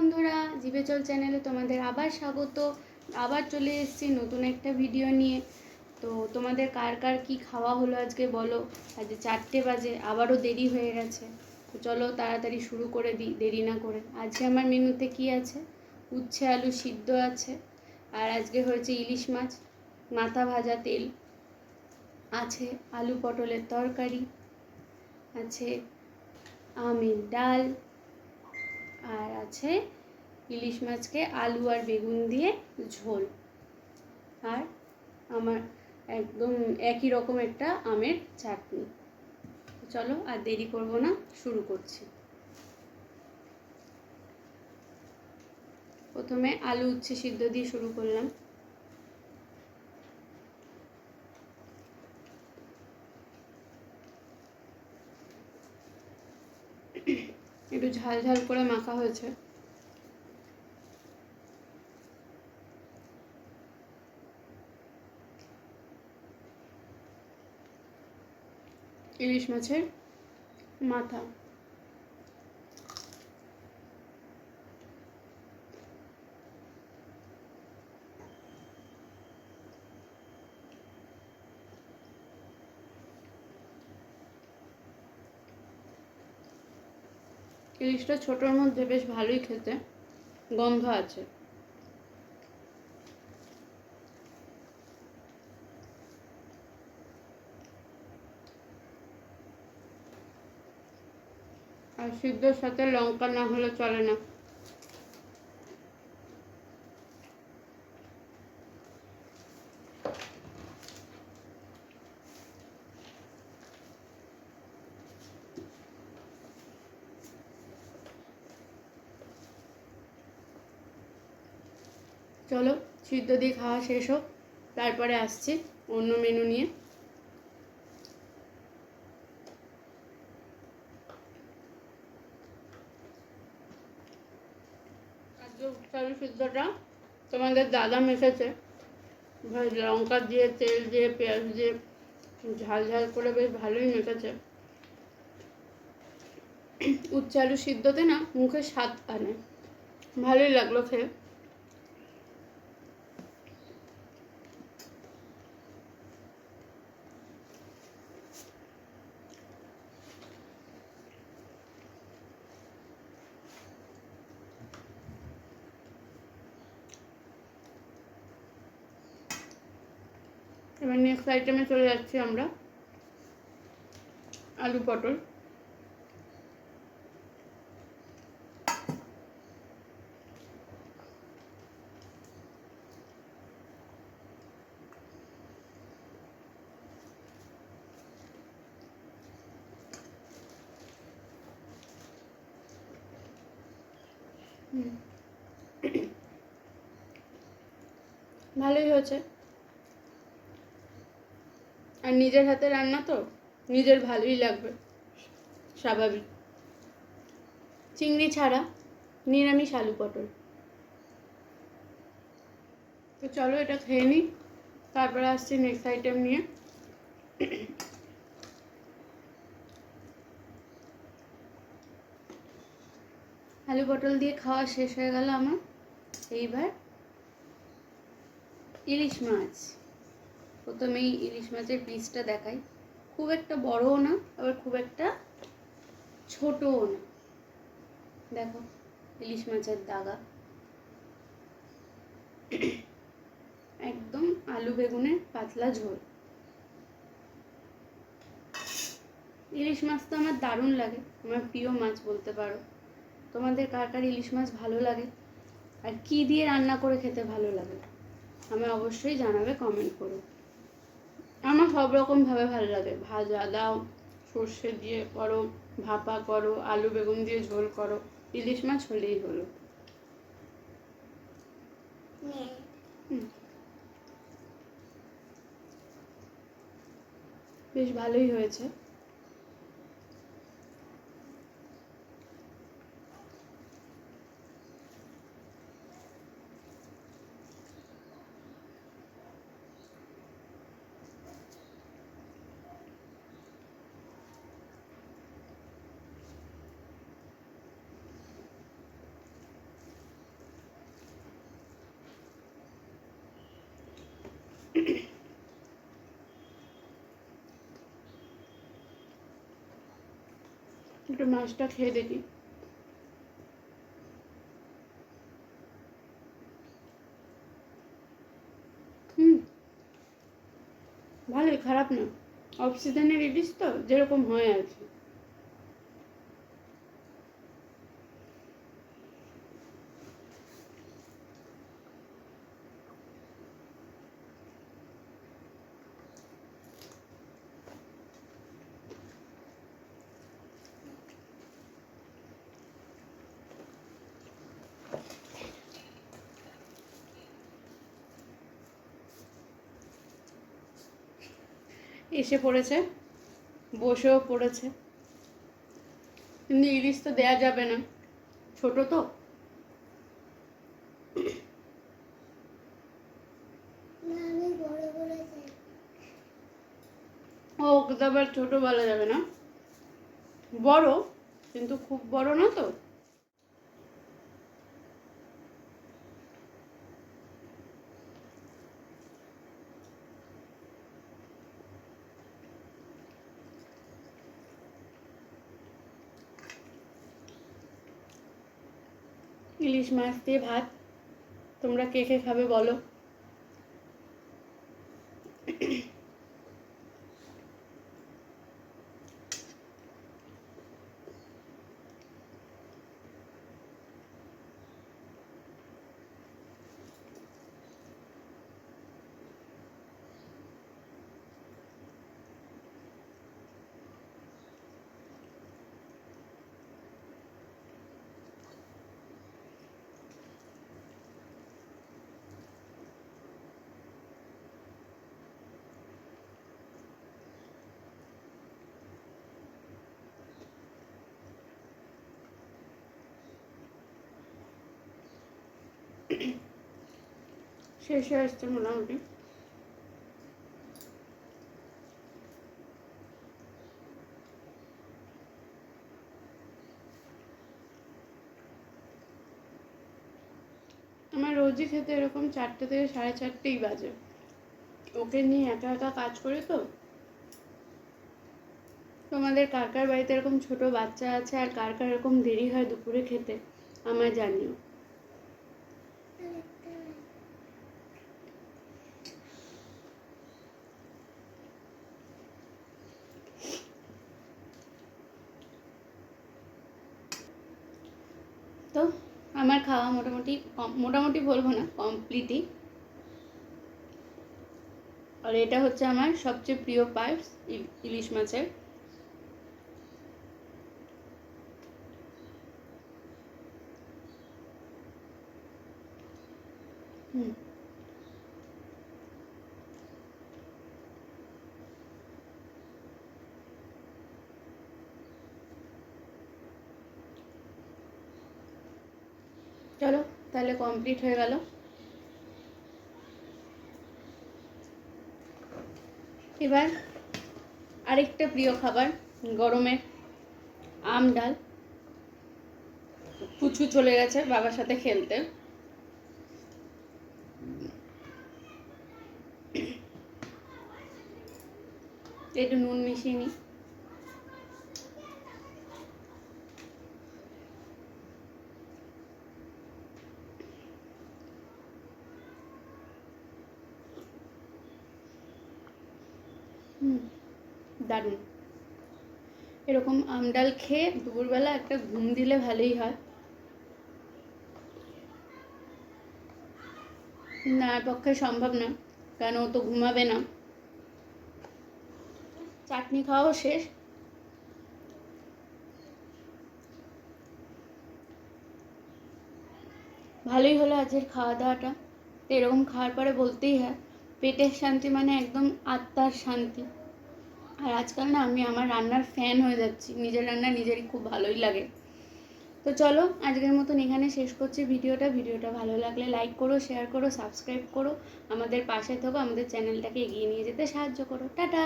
বন্ধুরা, জিভে চল চ্যানেলে তোমাদের আবার স্বাগত। আবার চলে এসেছি নতুন একটা ভিডিও নিয়ে। তো তোমাদের কার কার কী খাওয়া হলো আজকে বলো। আজ 4টে বাজে, আবারও দেরি হয়ে গেছে। তো চলো তাড়াতাড়ি শুরু করে দিই, দেরি না করে। আজকে আমার মেনুতে কি আছে? উচ্ছে আলু সিদ্ধ আছে, আর আজকে হয়েছে ইলিশ মাছ মাথা ভাজা তেল আছে, আলু পটলের তরকারি আছে, আমের ডাল, আর আছে ইলিশ মাছকে আলু আর বেগুন দিয়ে ঝোল, আর আমার একদম একই রকম একটা আমের চাটনি। চলো আর দেরি করব না, শুরু করছি। প্রথমে আলু উচ্ছে সিদ্ধ দিয়ে শুরু করলাম। একটু ঝাল ঝাল করে মাখা হয়েছে। ইলিশ মাছের মাথা, ইলিশটা ছোটোর মধ্যে বেশ ভালোই খেতে, গন্ধ আছে। আর সিদ্ধর সাথে লঙ্কা না হলে চলে না। চলো সিদ্ধ দিয়ে খাওয়া শেষ হোক, তারপরে আসছি অন্য মেনু নিয়ে। আলু সিদ্ধটা তোমাদের দাদা মেখেছে, লঙ্কা দিয়ে তেল দিয়ে পেঁয়াজ দিয়ে ঝাল ঝাল করে বেশ ভালোই মেখেছে। উচ্ছে আলু সিদ্ধতে না মুখে স্বাদ আনে, ভালোই লাগলো খেয়ে। এবার নেক্সট আইটেমে চলে যাচ্ছি আমরা, আলু পটল। ভালোই হয়েছে, আর নিজের হাতে রান্না তো নিজের ভালোই লাগবে, স্বাভাবিক। চিংড়ি ছাড়া নিরামিষ আলু পটল। তো চলো এটা খেয়ে নিই, তারপরে আসছি নেক্সট আইটেম নিয়ে। আলু পটল দিয়ে খাওয়া শেষ হয়ে গেল আমার। এইবার ইলিশ মাছ। প্রথমেই ইলিশ মাছের পিসটা দেখাই, খুব একটা বড়ও না আবার খুব একটা ছোটও না। দেখো ইলিশ মাছের দাগা, একদম আলু বেগুনের পাতলা ঝোল। ইলিশ মাছ তো আমার দারুণ লাগে, আমার প্রিয় মাছ বলতে পারো। তোমাদের কার কার ইলিশ মাছ ভালো লাগে, আর কি দিয়ে রান্না করে খেতে ভালো লাগে আমায় অবশ্যই জানাবে কমেন্ট করো। আমার সব রকমভাবে ভালো লাগে, ভাজা দাও, সর্ষে দিয়ে করো, ভাপা করো, আলু বেগুন দিয়ে ঝোল করো, ইলিশ মাছ হলেই হলো। বেশ ভালোই হয়েছে। একটু মাছটা খেয়ে দেখি। ভালোই, খারাপ না। অফ সিজনের ইলিশ তো যেরকম হয় আর কি। এসে পড়েছে, বসেও পড়েছে, কিন্তু ইলিশ তো দেয়া যাবে না, ছোট তো। ও, ওকে তো আবার ছোট বলা যাবে না, বড়, কিন্তু খুব বড় না তো। ইলিশ মাছ দিয়ে ভাত, তোমরা কে কে খাবে বলো। শেষ হয়ে আসছে মোটামুটি। আমার রোজই খেতে এরকম 4টে থেকে 4:30 বাজে। ওকে নিয়ে একা একা কাজ করি তো। তোমাদের কার কার বাড়িতে এরকম ছোট বাচ্চা আছে আর কার কার এরকম দেরি হয় দুপুরে খেতে, আমায় জানিও। তো আমার খাওয়া মোটামুটি বলবো না, কমপ্লিটই। আর এটা হচ্ছে আমার সবচেয়ে প্রিয় পার্ট, ইলিশ মাছের। চলো তাহলে কমপ্লিট হয়ে গেল। এবার আরেকটা প্রিয় খাবার, গরমের আম ডাল। পুচু চলে গেছে বাবার সাথে খেলতে। একটু নুন মিশিয়ে নিই। দারুণ। এরকম আম ডাল খেয়ে দুপুরবেলা একটা ঘুম দিলে ভালোই হয়। না, পক্ষে সম্ভব না, কারণ ও তো ঘুমাবে না। চাটনি খাওয়াও শেষ। ভালোই হলো আজকের খাওয়া দাওয়াটা। এরকম খাওয়ার পরে বলতেই হয়, পেটের শান্তি মানে একদম আত্মার শান্তি। আর আজকাল না আমি আমার রান্নার ফ্যান হয়ে যাচ্ছি, নিজের রান্না নিজেরই খুব ভালোই লাগে। তো চলো আজকের মতন এখানে শেষ করছি ভিডিওটা ভালো লাগলে লাইক করো, শেয়ার করো, সাবস্ক্রাইব করো, আমাদের পাশে থাকো, আমাদের চ্যানেলটাকে এগিয়ে নিয়ে যেতে সাহায্য করো। টাটা।